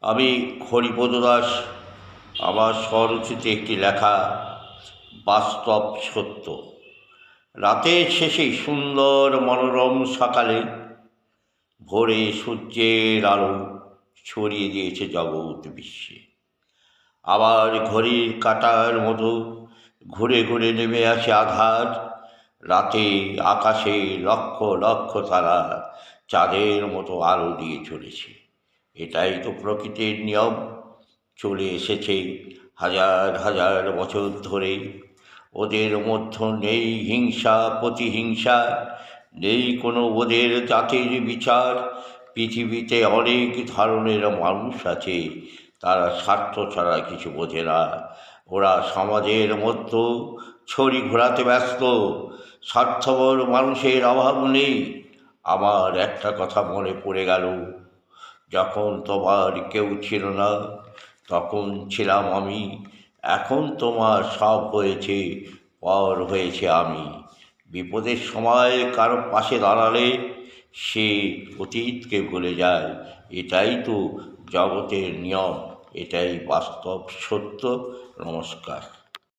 আমি হরিপদ দাস। আমার স্বরচিত একটি লেখা বাস্তব সত্য। রাতের শেষে সুন্দর মনোরম সকালে ভোরে সূর্যের আলো ছড়িয়ে দিয়েছে জগৎ বিশ্বে। আবার ঘড়ির কাঁটার মতো ঘুরে ঘুরে নেমে আসে আধার। রাতে আকাশে লক্ষ লক্ষ তারা চাঁদের মতো আলো দিয়ে চলেছে। এটাই তো প্রকৃতির নিয়ম, চলে এসেছে হাজার হাজার বছর ধরে। ওদের মধ্যে নেই হিংসা প্রতিহিংসা, নেই কোনো ওদের জাতির বিচার। পৃথিবীতে অনেক ধরনের মানুষ আছে, তারা স্বার্থ ছাড়া কিছু বোঝে না। ওরা সমাজের মধ্যে ছড়ি ঘোরাতে ব্যস্ত। স্বার্থপর মানুষের অভাব নেই। আমার একটা কথা মনে পড়ে গেল, যখন তোমার কেউ ছিল না তখন ছিলাম আমি। এখন তোমার সব হয়েছে, পর হয়েছে আমি। বিপদের সময় কারো পাশে দাঁড়ালে সে অতীতকে ভুলে যায়। এটাই তো জগতের নিয়ম, এটাই বাস্তব সত্য। নমস্কার।